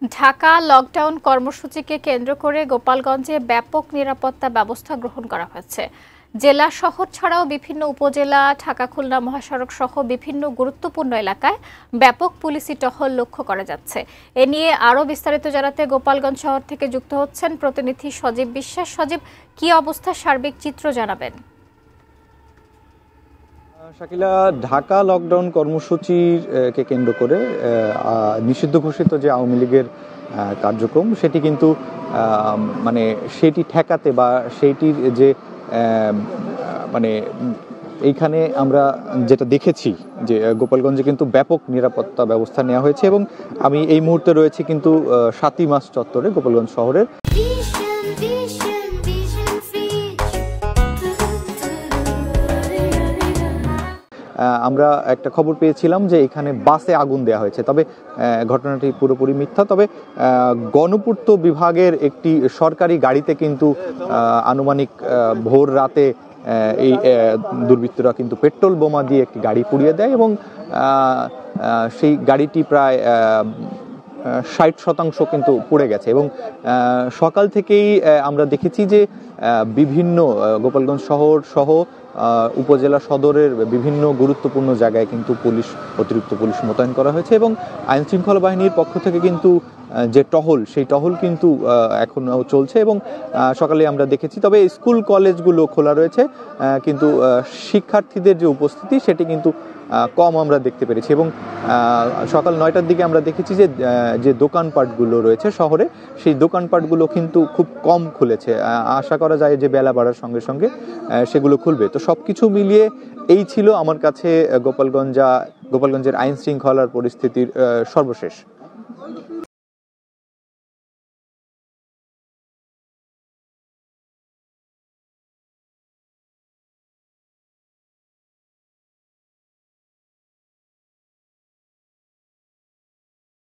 Dhaka lockdown কর্মসূচিকে কেন্দ্র করে গোপালগঞ্জে ব্যাপক নিরাপত্তা ব্যবস্থা গ্রহণ করা হয়েছে। জেলা শহর ছাড়াও বিভিন্ন উপজেলা, ঢাকা খুলনা মহাসড়ক সহ বিভিন্ন গুরুত্বপূর্ণ এলাকায় ব্যাপক পুলিশি টহল লক্ষ্য করা যাচ্ছে। এ নিয়ে আরও বিস্তারিত জানাতে গোপালগঞ্জ শহর থেকে যুক্ত হচ্ছেন প্রতিনিধি সজীব বিশ্বাস। সজীব, কি অবস্থা, সার্বিক চিত্র জানাবেন। শাকিলা, ঢাকা লকডাউন কর্মসূচিকে কেন্দ্র করে নিষিদ্ধ ঘোষিত যে আওয়ামী লীগের কার্যক্রম সেটি কিন্তু সেটি ঠেকাতে বা সেইটির যে এইখানে আমরা যেটা দেখেছি যে গোপালগঞ্জে কিন্তু ব্যাপক নিরাপত্তা ব্যবস্থা নেওয়া হয়েছে এবং আমি এই মুহূর্তে রয়েছি কিন্তু ৭ই মার্চ চত্বরে গোপালগঞ্জ শহরের। আমরা একটা খবর পেয়েছিলাম যে এখানে বাসে আগুন দেওয়া হয়েছে, তবে ঘটনাটি পুরোপুরি মিথ্যা। তবে গণপূর্ত বিভাগের একটি সরকারি গাড়িতে কিন্তু আনুমানিক ভোর রাতে এই দুর্বৃত্তরা কিন্তু পেট্রোল বোমা দিয়ে একটি গাড়ি পুড়িয়ে দেয় এবং সেই গাড়িটি প্রায় ৬০% কিন্তু পুড়ে গেছে এবং সকাল থেকেই আমরা দেখেছি যে বিভিন্ন গোপালগঞ্জ শহর সহ উপজেলা সদরের বিভিন্ন গুরুত্বপূর্ণ জায়গায় কিন্তু অতিরিক্ত পুলিশ মোতায়েন করা হয়েছে এবং আইন শৃঙ্খলা বাহিনীর পক্ষ থেকে কিন্তু যে টহল, সেই টহল কিন্তু এখনও চলছে এবং সকালে আমরা দেখেছি। তবে স্কুল কলেজগুলো খোলা রয়েছে, কিন্তু শিক্ষার্থীদের যে উপস্থিতি সেটি কিন্তু কম আমরা দেখতে পেরেছি এবং সকাল ৯টার দিকে আমরা দেখেছি যে দোকানপাটগুলো রয়েছে শহরে, সেই দোকানপাটগুলো কিন্তু খুব কম খুলেছে। আশা করা যায় যে বেলা বাড়ার সঙ্গে সঙ্গে সেগুলো খুলবে। তো সবকিছু মিলিয়ে এই ছিল আমার কাছে গোপালগঞ্জের আইন শৃঙ্খলার পরিস্থিতির সর্বশেষ।